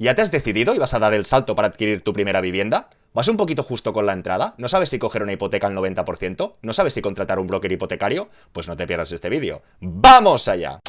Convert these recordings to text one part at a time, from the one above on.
¿Ya te has decidido y vas a dar el salto para adquirir tu primera vivienda? ¿Vas un poquito justo con la entrada? ¿No sabes si coger una hipoteca al 90%? ¿No sabes si contratar un broker hipotecario? Pues no te pierdas este vídeo. ¡Vamos allá!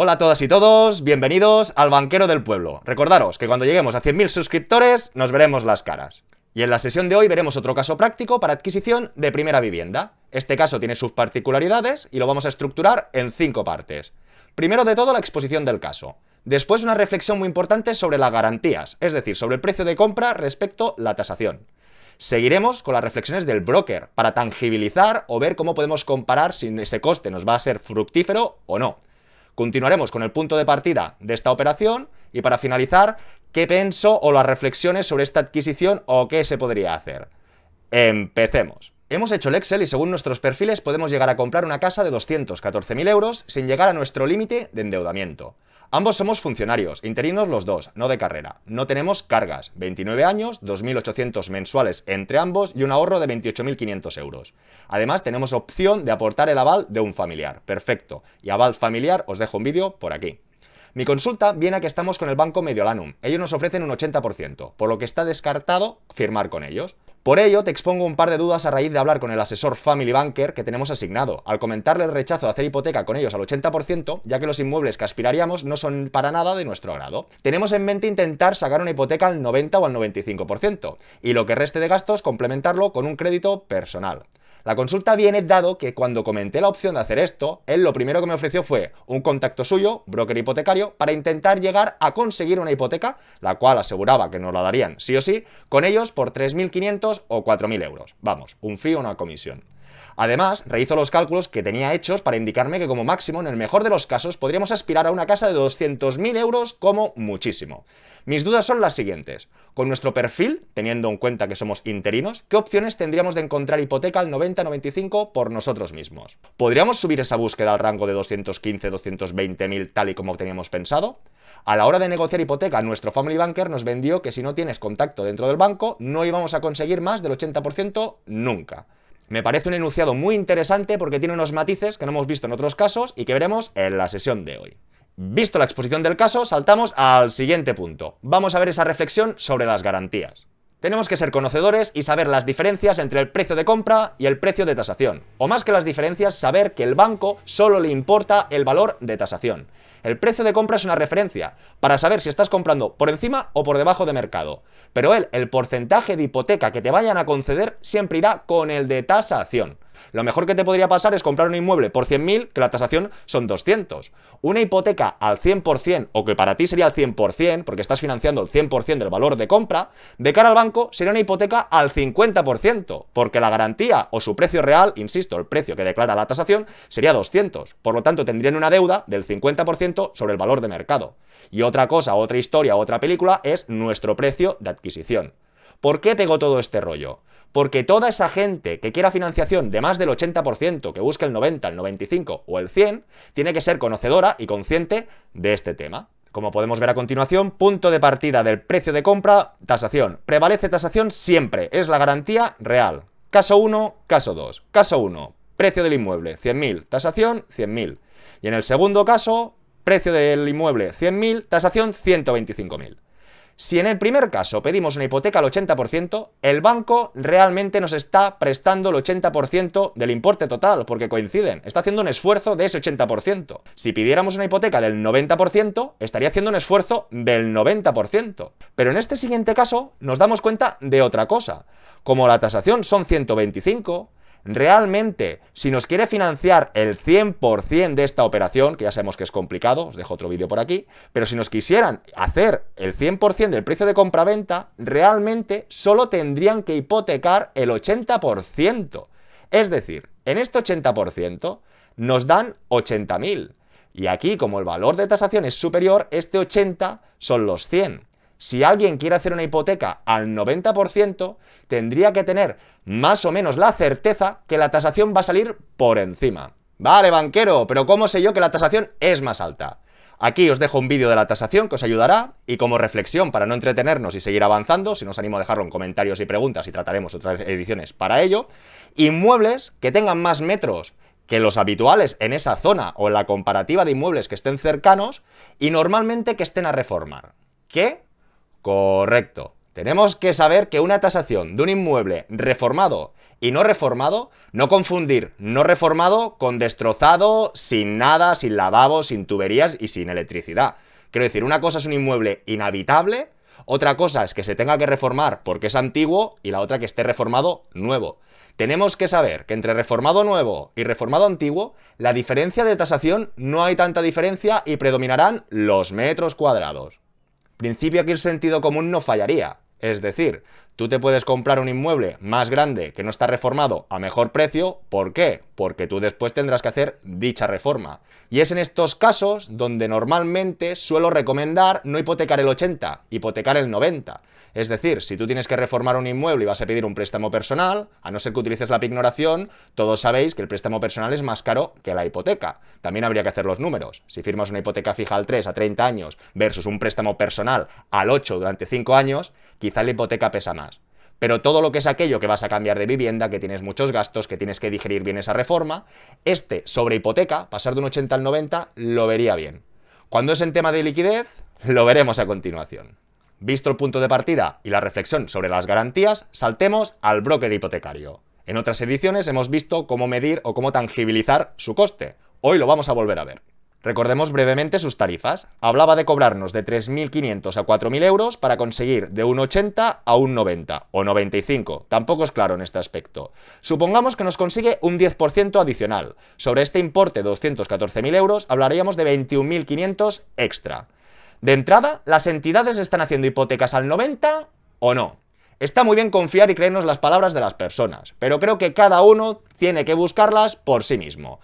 Hola a todas y todos, bienvenidos al Banquero del Pueblo. Recordaros que cuando lleguemos a 100.000 suscriptores nos veremos las caras. Y en la sesión de hoy veremos otro caso práctico para adquisición de primera vivienda. Este caso tiene sus particularidades y lo vamos a estructurar en 5 partes. Primero de todo, la exposición del caso. Después, una reflexión muy importante sobre las garantías, es decir, sobre el precio de compra respecto a la tasación. Seguiremos con las reflexiones del broker para tangibilizar o ver cómo podemos comparar si ese coste nos va a ser fructífero o no. Continuaremos con el punto de partida de esta operación y para finalizar, qué pienso o las reflexiones sobre esta adquisición o qué se podría hacer. Empecemos. Hemos hecho el Excel y según nuestros perfiles podemos llegar a comprar una casa de 214.000 euros sin llegar a nuestro límite de endeudamiento. Ambos somos funcionarios, interinos los dos, no de carrera. No tenemos cargas, 29 años, 2.800 mensuales entre ambos y un ahorro de 28.500 euros. Además tenemos opción de aportar el aval de un familiar. Perfecto. Y aval familiar os dejo un vídeo por aquí. Mi consulta viene a que estamos con el banco Mediolanum. Ellos nos ofrecen un 80%, por lo que está descartado firmar con ellos. Por ello, te expongo un par de dudas a raíz de hablar con el asesor Family Banker que tenemos asignado, al comentarle el rechazo de hacer hipoteca con ellos al 80%, ya que los inmuebles que aspiraríamos no son para nada de nuestro agrado. Tenemos en mente intentar sacar una hipoteca al 90 o al 95%, y lo que reste de gastos complementarlo con un crédito personal. La consulta viene dado que cuando comenté la opción de hacer esto, él lo primero que me ofreció fue un contacto suyo, broker hipotecario, para intentar llegar a conseguir una hipoteca, la cual aseguraba que nos la darían sí o sí, con ellos por 3.500 o 4.000 euros. Vamos, un fee o una comisión. Además, rehizo los cálculos que tenía hechos para indicarme que como máximo, en el mejor de los casos, podríamos aspirar a una casa de 200.000 euros como muchísimo. Mis dudas son las siguientes. Con nuestro perfil, teniendo en cuenta que somos interinos, ¿qué opciones tendríamos de encontrar hipoteca al 90-95 por nosotros mismos? ¿Podríamos subir esa búsqueda al rango de 215-220.000 tal y como teníamos pensado? A la hora de negociar hipoteca, nuestro Family Banker nos vendió que si no tienes contacto dentro del banco, no íbamos a conseguir más del 80% nunca. Me parece un enunciado muy interesante porque tiene unos matices que no hemos visto en otros casos y que veremos en la sesión de hoy. Visto la exposición del caso, saltamos al siguiente punto. Vamos a ver esa reflexión sobre las garantías. Tenemos que ser conocedores y saber las diferencias entre el precio de compra y el precio de tasación. O más que las diferencias, saber que el banco solo le importa el valor de tasación. El precio de compra es una referencia para saber si estás comprando por encima o por debajo de mercado. Pero el porcentaje de hipoteca que te vayan a conceder siempre irá con el de tasación. Lo mejor que te podría pasar es comprar un inmueble por 100.000, que la tasación son 200. Una hipoteca al 100%, o que para ti sería al 100%, porque estás financiando el 100% del valor de compra, de cara al banco sería una hipoteca al 50%, porque la garantía o su precio real, insisto, el precio que declara la tasación, sería 200. Por lo tanto, tendrían una deuda del 50% sobre el valor de mercado. Y otra cosa, otra historia, otra película es nuestro precio de adquisición. ¿Por qué pegó todo este rollo? Porque toda esa gente que quiera financiación de más del 80%, que busque el 90, el 95 o el 100, tiene que ser conocedora y consciente de este tema. Como podemos ver a continuación, punto de partida del precio de compra, tasación. Prevalece tasación siempre, es la garantía real. Caso 1, caso 2. Caso 1, precio del inmueble, 100.000, tasación, 100.000. Y en el segundo caso, precio del inmueble, 100.000, tasación, 125.000. Si en el primer caso pedimos una hipoteca al 80%, el banco realmente nos está prestando el 80% del importe total, porque coinciden, está haciendo un esfuerzo de ese 80%. Si pidiéramos una hipoteca del 90%, estaría haciendo un esfuerzo del 90%. Pero en este siguiente caso nos damos cuenta de otra cosa. Como la tasación son 125, realmente, si nos quiere financiar el 100% de esta operación, que ya sabemos que es complicado, os dejo otro vídeo por aquí, pero si nos quisieran hacer el 100% del precio de compra-venta, realmente solo tendrían que hipotecar el 80%. Es decir, en este 80% nos dan 80.000. Y aquí, como el valor de tasación es superior, este 80 son los 100. Si alguien quiere hacer una hipoteca al 90%, tendría que tener más o menos la certeza que la tasación va a salir por encima. Vale, banquero, pero ¿cómo sé yo que la tasación es más alta? Aquí os dejo un vídeo de la tasación que os ayudará y como reflexión para no entretenernos y seguir avanzando, si no os animo a dejarlo en comentarios y preguntas y trataremos otras ediciones para ello, inmuebles que tengan más metros que los habituales en esa zona o en la comparativa de inmuebles que estén cercanos y normalmente que estén a reformar. ¿Qué? Correcto. Tenemos que saber que una tasación de un inmueble reformado y no reformado, no confundir no reformado con destrozado, sin nada, sin lavabo, sin tuberías y sin electricidad. Quiero decir, una cosa es un inmueble inhabitable, otra cosa es que se tenga que reformar porque es antiguo y la otra que esté reformado nuevo. Tenemos que saber que entre reformado nuevo y reformado antiguo, la diferencia de tasación no hay tanta diferencia y predominarán los metros cuadrados. Principio aquí el sentido común no fallaría. Es decir, tú te puedes comprar un inmueble más grande que no está reformado a mejor precio. ¿Por qué? Porque tú después tendrás que hacer dicha reforma. Y es en estos casos donde normalmente suelo recomendar no hipotecar el 80, hipotecar el 90. Es decir, si tú tienes que reformar un inmueble y vas a pedir un préstamo personal, a no ser que utilices la pignoración, todos sabéis que el préstamo personal es más caro que la hipoteca. También habría que hacer los números. Si firmas una hipoteca fija al 3 a 30 años versus un préstamo personal al 8 durante 5 años, quizá la hipoteca pesa más. Pero todo lo que es aquello que vas a cambiar de vivienda, que tienes muchos gastos, que tienes que digerir bien esa reforma, sobre hipoteca, pasar de un 80 al 90, lo vería bien. Cuando es en tema de liquidez, lo veremos a continuación. Visto el punto de partida y la reflexión sobre las garantías, saltemos al broker hipotecario. En otras ediciones hemos visto cómo medir o cómo tangibilizar su coste. Hoy lo vamos a volver a ver. Recordemos brevemente sus tarifas. Hablaba de cobrarnos de 3.500 a 4.000 euros para conseguir de un 80 a un 90 o 95. Tampoco es claro en este aspecto. Supongamos que nos consigue un 10% adicional. Sobre este importe de 214.000 euros hablaríamos de 21.500 extra. De entrada, ¿las entidades están haciendo hipotecas al 90 o no? Está muy bien confiar y creernos las palabras de las personas, pero creo que cada uno tiene que buscarlas por sí mismo.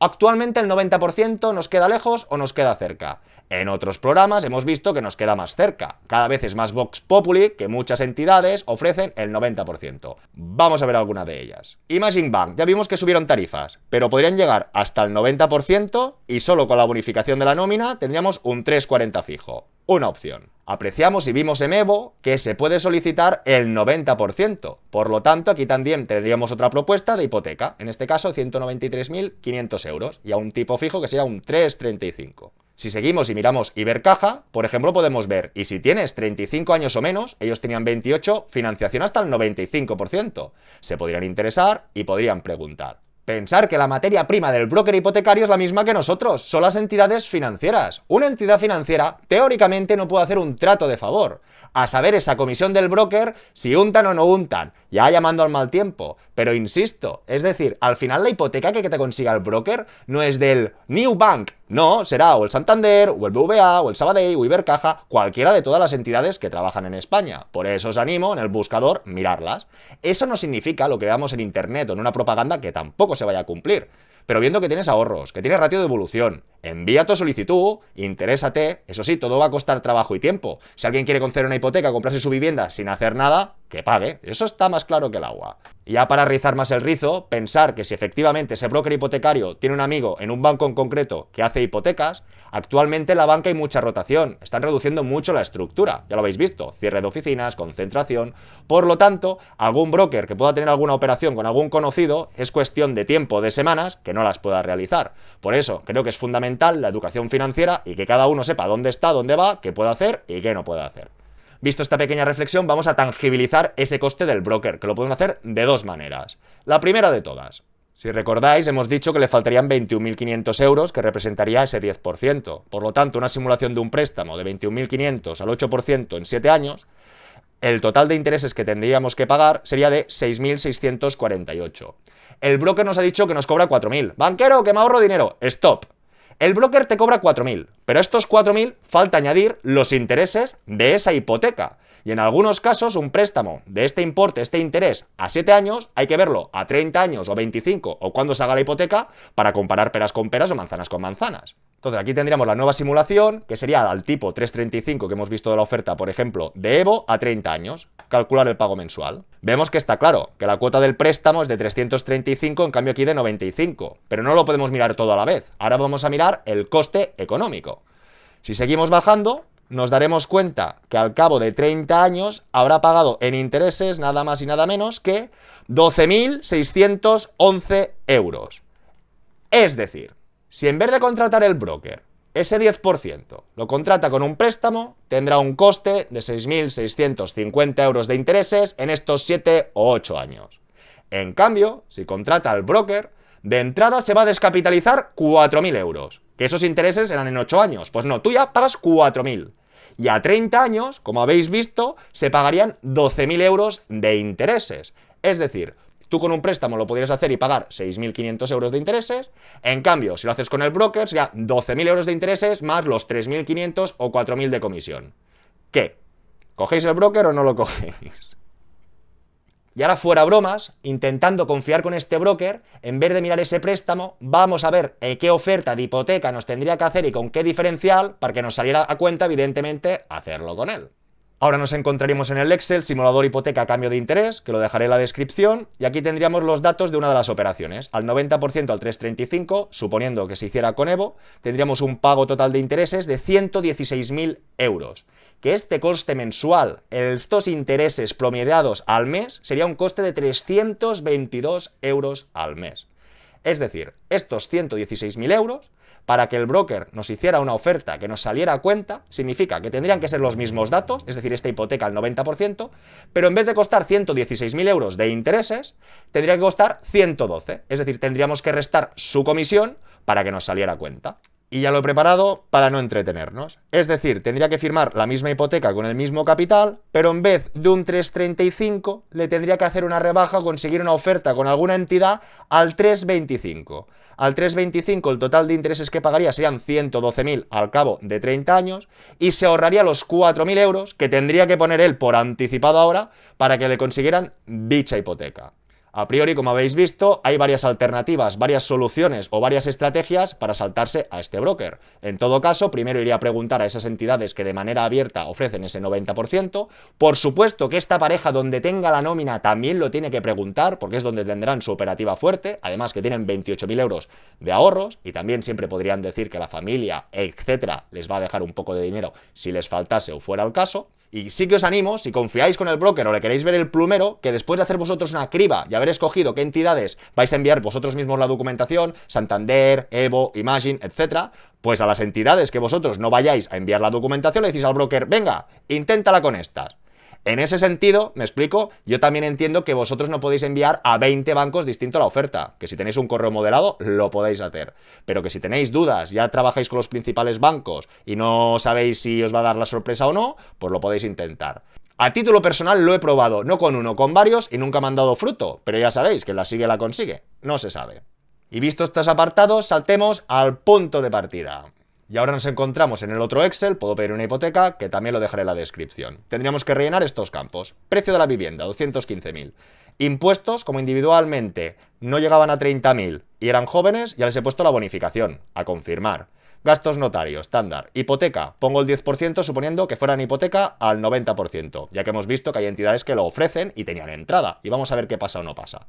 Actualmente el 90% nos queda lejos o nos queda cerca. En otros programas hemos visto que nos queda más cerca. Cada vez es más Vox Populi que muchas entidades ofrecen el 90%. Vamos a ver alguna de ellas. Imagine Bank, ya vimos que subieron tarifas, pero podrían llegar hasta el 90% y solo con la bonificación de la nómina tendríamos un 3,40 fijo. Una opción. Apreciamos y vimos en Evo que se puede solicitar el 90%. Por lo tanto, aquí también tendríamos otra propuesta de hipoteca. En este caso, 193.500 euros y a un tipo fijo que sería un 3,35. Si seguimos y miramos Ibercaja, por ejemplo, podemos ver, y si tienes 35 años o menos, ellos tenían 28, financiación hasta el 95%. Se podrían interesar y podrían preguntar. Pensar que la materia prima del broker hipotecario es la misma que nosotros, son las entidades financieras. Una entidad financiera, teóricamente, no puede hacer un trato de favor. A saber, esa comisión del broker, si untan o no untan, ya llamando al mal tiempo. Pero insisto, es decir, al final la hipoteca que te consiga el broker no es del New Bank, no, será o el Santander, o el BVA, o el Sabadell, o Ibercaja, cualquiera de todas las entidades que trabajan en España. Por eso os animo en el buscador mirarlas. Eso no significa lo que veamos en internet o en una propaganda que tampoco se vaya a cumplir. Pero viendo que tienes ahorros, que tienes ratio de evolución, envía tu solicitud, interésate, eso sí, todo va a costar trabajo y tiempo. Si alguien quiere conceder una hipoteca, comprarse su vivienda sin hacer nada, que pague, eso está más claro que el agua. Y ya para rizar más el rizo, pensar que si efectivamente ese broker hipotecario tiene un amigo en un banco en concreto que hace hipotecas, actualmente en la banca hay mucha rotación, están reduciendo mucho la estructura, ya lo habéis visto, cierre de oficinas, concentración. Por lo tanto, algún broker que pueda tener alguna operación con algún conocido es cuestión de tiempo, de semanas, que no las pueda realizar. Por eso, creo que es fundamental la educación financiera y que cada uno sepa dónde está, dónde va, qué puede hacer y qué no puede hacer. Visto esta pequeña reflexión, vamos a tangibilizar ese coste del broker, que lo podemos hacer de dos maneras. La primera de todas. Si recordáis, hemos dicho que le faltarían 21.500 euros, que representaría ese 10%. Por lo tanto, una simulación de un préstamo de 21.500 al 8% en 7 años, el total de intereses que tendríamos que pagar sería de 6.648. El broker nos ha dicho que nos cobra 4.000. ¡Banquero, que me ahorro dinero! ¡Stop! El broker te cobra 4.000, pero a estos 4.000 falta añadir los intereses de esa hipoteca. Y en algunos casos un préstamo de este importe, este interés, a 7 años, hay que verlo a 30 años o 25 o cuando se haga la hipoteca para comparar peras con peras o manzanas con manzanas. Entonces aquí tendríamos la nueva simulación, que sería al tipo 335 que hemos visto de la oferta, por ejemplo, de Evo a 30 años. Calcular el pago mensual. Vemos que está claro, que la cuota del préstamo es de 335, en cambio aquí de 95. Pero no lo podemos mirar todo a la vez. Ahora vamos a mirar el coste económico. Si seguimos bajando, nos daremos cuenta que al cabo de 30 años habrá pagado en intereses nada más y nada menos que 12.611 euros. Es decir, si en vez de contratar el broker, ese 10% lo contrata con un préstamo, tendrá un coste de 6.650 euros de intereses en estos 7 o 8 años. En cambio, si contrata al broker, de entrada se va a descapitalizar 4.000 euros, que esos intereses eran en 8 años. Pues no, tú ya pagas 4.000. Y a 30 años, como habéis visto, se pagarían 12.000 euros de intereses. Es decir, tú con un préstamo lo podrías hacer y pagar 6.500 euros de intereses. En cambio, si lo haces con el broker, sería 12.000 euros de intereses más los 3.500 o 4.000 de comisión. ¿Qué? ¿Cogéis el broker o no lo cogéis? Y ahora, fuera bromas, intentando confiar con este broker, en vez de mirar ese préstamo, vamos a ver qué oferta de hipoteca nos tendría que hacer y con qué diferencial para que nos saliera a cuenta, evidentemente, hacerlo con él. Ahora nos encontraríamos en el Excel simulador hipoteca a cambio de interés, que lo dejaré en la descripción, y aquí tendríamos los datos de una de las operaciones. Al 90% al 3,35, suponiendo que se hiciera con Evo, tendríamos un pago total de intereses de 116.000 euros. Que este coste mensual, estos intereses promediados al mes, sería un coste de 322 euros al mes. Es decir, estos 116.000 euros, para que el broker nos hiciera una oferta que nos saliera a cuenta, significa que tendrían que ser los mismos datos, es decir, esta hipoteca al 90%, pero en vez de costar 116.000 euros de intereses, tendría que costar 112, es decir, tendríamos que restar su comisión para que nos saliera a cuenta. Y ya lo he preparado para no entretenernos. Es decir, tendría que firmar la misma hipoteca con el mismo capital, pero en vez de un 3,35 le tendría que hacer una rebaja o conseguir una oferta con alguna entidad al 3,25. Al 3,25 el total de intereses que pagaría serían 112.000 al cabo de 30 años y se ahorraría los 4.000 euros que tendría que poner él por anticipado ahora para que le consiguieran dicha hipoteca. A priori, como habéis visto, hay varias alternativas, varias soluciones o varias estrategias para saltarse a este broker. En todo caso, primero iría a preguntar a esas entidades que de manera abierta ofrecen ese 90%. Por supuesto que esta pareja donde tenga la nómina también lo tiene que preguntar, porque es donde tendrán su operativa fuerte, además que tienen 28.000 euros de ahorros y también siempre podrían decir que la familia, etcétera, les va a dejar un poco de dinero si les faltase o fuera el caso. Y sí que os animo, si confiáis con el broker o le queréis ver el plumero, que después de hacer vosotros una criba y haber escogido qué entidades vais a enviar vosotros mismos la documentación, Santander, Evo, Imagine, etc., pues a las entidades que vosotros no vayáis a enviar la documentación le decís al broker, venga, inténtala con estas. En ese sentido, me explico, yo también entiendo que vosotros no podéis enviar a 20 bancos distintos la oferta, que si tenéis un correo moderado lo podéis hacer, pero que si tenéis dudas, ya trabajáis con los principales bancos y no sabéis si os va a dar la sorpresa o no, pues lo podéis intentar. A título personal lo he probado, no con uno, con varios y nunca me han dado fruto, pero ya sabéis que la sigue la consigue, no se sabe. Y visto estos apartados, saltemos al punto de partida. Y ahora nos encontramos en el otro Excel, puedo pedir una hipoteca, que también lo dejaré en la descripción. Tendríamos que rellenar estos campos. Precio de la vivienda, 215.000. Impuestos, como individualmente no llegaban a 30.000 y eran jóvenes, ya les he puesto la bonificación, a confirmar. Gastos notarios, estándar. Hipoteca, pongo el 10% suponiendo que fueran hipoteca al 90%, ya que hemos visto que hay entidades que lo ofrecen y tenían entrada. Y vamos a ver qué pasa o no pasa.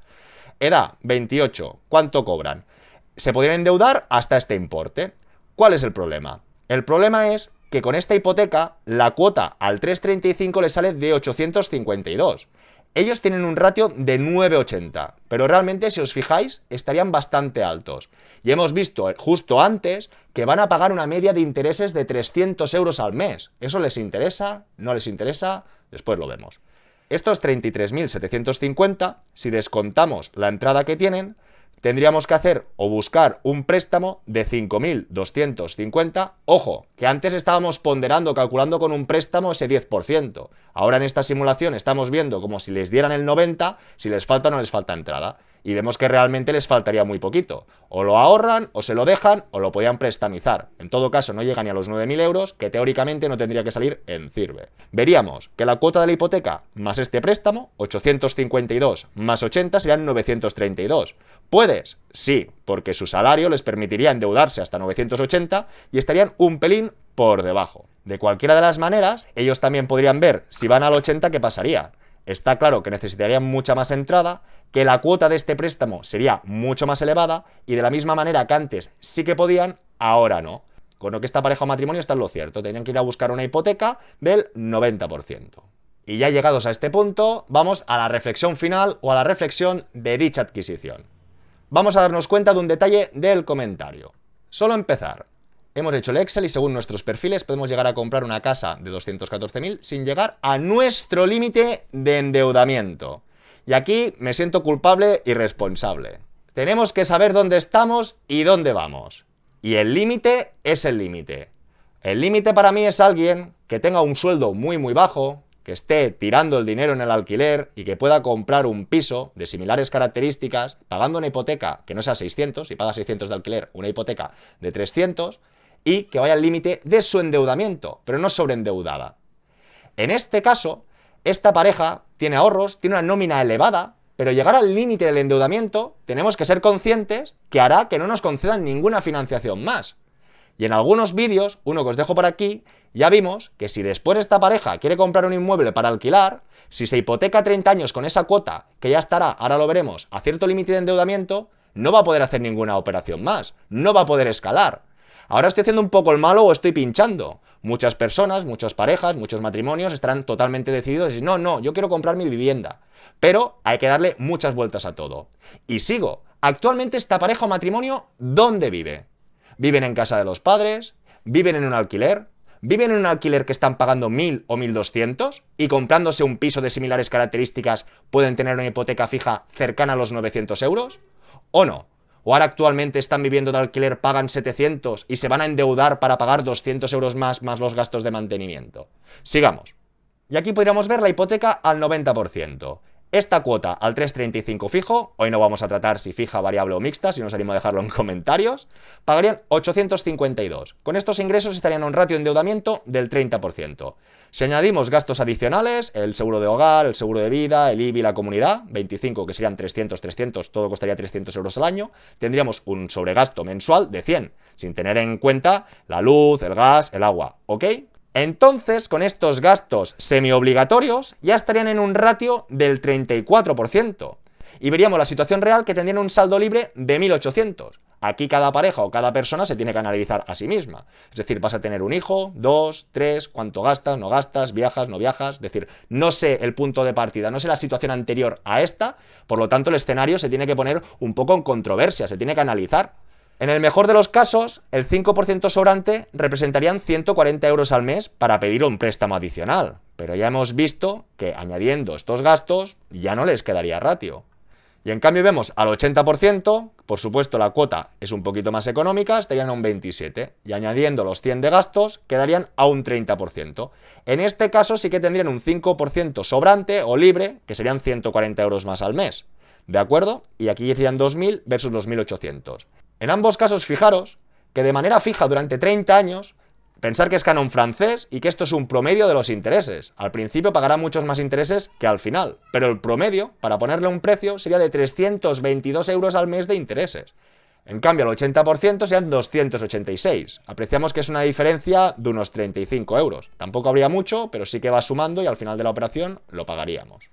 Edad, 28. ¿Cuánto cobran? Se podrían endeudar hasta este importe. ¿Cuál es el problema? El problema es que con esta hipoteca la cuota al 3,35 le sale de 852. Ellos tienen un ratio de 9,80, pero realmente, si os fijáis, estarían bastante altos. Y hemos visto justo antes que van a pagar una media de intereses de 300 euros al mes. ¿Eso les interesa? ¿No les interesa? Después lo vemos. Estos 33.750, si descontamos la entrada que tienen, tendríamos que hacer o buscar un préstamo de 5.250. Ojo, que antes estábamos ponderando, calculando con un préstamo ese 10%. Ahora en esta simulación estamos viendo como si les dieran el 90%, si les falta o no les falta entrada. Y vemos que realmente les faltaría muy poquito. O lo ahorran, o se lo dejan, o lo podían prestamizar. En todo caso, no llegan ni a los 9.000 euros, que teóricamente no tendría que salir en CIRBE. Veríamos que la cuota de la hipoteca más este préstamo, 852 más 80 serían 932. ¿Puedes? Sí, porque su salario les permitiría endeudarse hasta 980 y estarían un pelín por debajo. De cualquiera de las maneras, ellos también podrían ver si van al 80 qué pasaría. Está claro que necesitarían mucha más entrada, que la cuota de este préstamo sería mucho más elevada y de la misma manera que antes sí que podían, ahora no. con lo que esta pareja o matrimonio está en lo cierto. Tenían que ir a buscar una hipoteca del 90%. Y ya llegados a este punto, vamos a la reflexión final o a la reflexión de dicha adquisición. Vamos a darnos cuenta de un detalle del comentario. Solo empezar. Hemos hecho el Excel y según nuestros perfiles podemos llegar a comprar una casa de 214.000 sin llegar a nuestro límite de endeudamiento. Y aquí me siento culpable y responsable. Tenemos que saber dónde estamos y dónde vamos. Y el límite es el límite. El límite para mí es alguien que tenga un sueldo muy bajo, que esté tirando el dinero en el alquiler y que pueda comprar un piso de similares características, pagando una hipoteca que no sea 600, si paga 600 de alquiler, una hipoteca de 300, y que vaya al límite de su endeudamiento, pero no sobreendeudada. En este caso, esta pareja tiene ahorros, tiene una nómina elevada, pero llegar al límite del endeudamiento tenemos que ser conscientes que hará que no nos concedan ninguna financiación más. Y en algunos vídeos, uno que os dejo por aquí, ya vimos que si después esta pareja quiere comprar un inmueble para alquilar, si se hipoteca 30 años con esa cuota, que ya estará, ahora lo veremos, a cierto límite de endeudamiento, no va a poder hacer ninguna operación más, no va a poder escalar. Ahora estoy haciendo un poco el malo o estoy pinchando. Muchas personas, muchas parejas, muchos matrimonios estarán totalmente decididos y dicen, no, yo quiero comprar mi vivienda. Pero hay que darle muchas vueltas a todo. Y sigo. Actualmente esta pareja o matrimonio, ¿dónde vive? ¿Viven en casa de los padres? ¿Viven en un alquiler? ¿Viven en un alquiler que están pagando 1.000 o 1.200? Y comprándose un piso de similares características pueden tener una hipoteca fija cercana a los 900 euros? ¿O no? ¿O ahora actualmente están viviendo de alquiler, pagan 700 y se van a endeudar para pagar 200 euros más los gastos de mantenimiento? Sigamos. Y aquí podríamos ver la hipoteca al 90%. Esta cuota al 3,35 fijo, hoy no vamos a tratar si fija, variable o mixta, si nos animo a dejarlo en comentarios, pagarían 852. Con estos ingresos estarían a un ratio de endeudamiento del 30%. Si añadimos gastos adicionales, el seguro de hogar, el seguro de vida, el IBI, la comunidad, 25 que serían 300, todo costaría 300 euros al año, tendríamos un sobregasto mensual de 100, sin tener en cuenta la luz, el gas, el agua, ¿ok? Entonces, con estos gastos semiobligatorios, ya estarían en un ratio del 34%. Y veríamos la situación real que tendrían un saldo libre de 1.800. Aquí cada pareja o cada persona se tiene que analizar a sí misma. Es decir, vas a tener un hijo, 2, 3, cuánto gastas, no gastas, viajas, no viajas. Es decir, no sé el punto de partida, no sé la situación anterior a esta, por lo tanto el escenario se tiene que poner un poco en controversia, se tiene que analizar. En el mejor de los casos, el 5% sobrante representarían 140 euros al mes para pedir un préstamo adicional. Pero ya hemos visto que añadiendo estos gastos ya no les quedaría ratio. Y en cambio vemos al 80%, por supuesto la cuota es un poquito más económica, estarían a un 27%. Y añadiendo los 100 de gastos, quedarían a un 30%. En este caso sí que tendrían un 5% sobrante o libre, que serían 140 euros más al mes. ¿De acuerdo? Y aquí serían 2.000 versus los 1.800. En ambos casos, fijaros que de manera fija durante 30 años, pensar que es canon francés y que esto es un promedio de los intereses. Al principio pagará muchos más intereses que al final, pero el promedio, para ponerle un precio, sería de 322 euros al mes de intereses. En cambio, el 80% serían 286. Apreciamos que es una diferencia de unos 35 euros. Tampoco habría mucho, pero sí que va sumando y al final de la operación lo pagaríamos.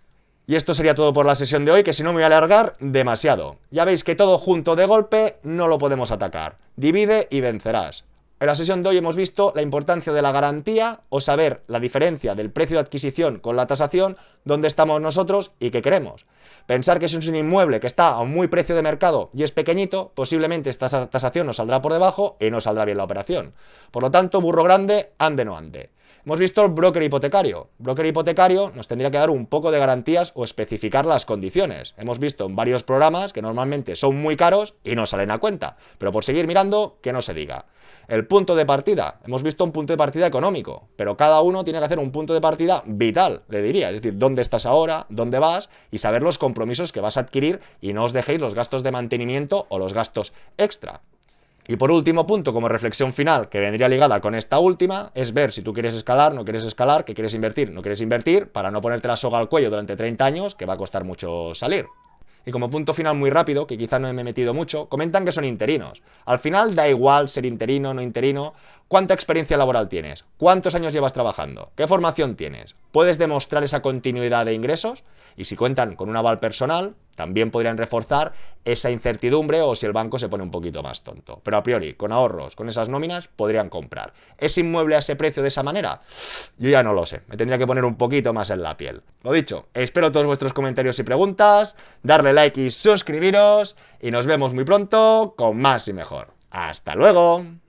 Y esto sería todo por la sesión de hoy, que si no me voy a alargar demasiado. Ya veis que todo junto de golpe no lo podemos atacar. Divide y vencerás. En la sesión de hoy hemos visto la importancia de la garantía o saber la diferencia del precio de adquisición con la tasación, dónde estamos nosotros y qué queremos. Pensar que si es un inmueble que está a un muy precio de mercado y es pequeñito, posiblemente esta tasación nos saldrá por debajo y no saldrá bien la operación. Por lo tanto, burro grande, ande no ande. Hemos visto el broker hipotecario. Broker hipotecario nos tendría que dar un poco de garantías o especificar las condiciones. Hemos visto en varios programas que normalmente son muy caros y no salen a cuenta. Pero por seguir mirando, que no se diga. El punto de partida. Hemos visto un punto de partida económico, pero cada uno tiene que hacer un punto de partida vital, le diría. Es decir, dónde estás ahora, dónde vas y saber los compromisos que vas a adquirir y no os dejéis los gastos de mantenimiento o los gastos extra. Y por último punto, como reflexión final, que vendría ligada con esta última, es ver si tú quieres escalar, no quieres escalar, que quieres invertir, no quieres invertir, para no ponerte la soga al cuello durante 30 años, que va a costar mucho salir. Y como punto final muy rápido, que quizá no me he metido mucho, comentan que son interinos. Al final da igual ser interino, no interino. ¿Cuánta experiencia laboral tienes? ¿Cuántos años llevas trabajando? ¿Qué formación tienes? ¿Puedes demostrar esa continuidad de ingresos? Y si cuentan con un aval personal, también podrían reforzar esa incertidumbre o si el banco se pone un poquito más tonto. Pero a priori, con ahorros, con esas nóminas, podrían comprar. ¿Es inmueble a ese precio de esa manera? Yo ya no lo sé, me tendría que poner un poquito más en la piel. Lo dicho, espero todos vuestros comentarios y preguntas, darle like y suscribiros, y nos vemos muy pronto con más y mejor. ¡Hasta luego!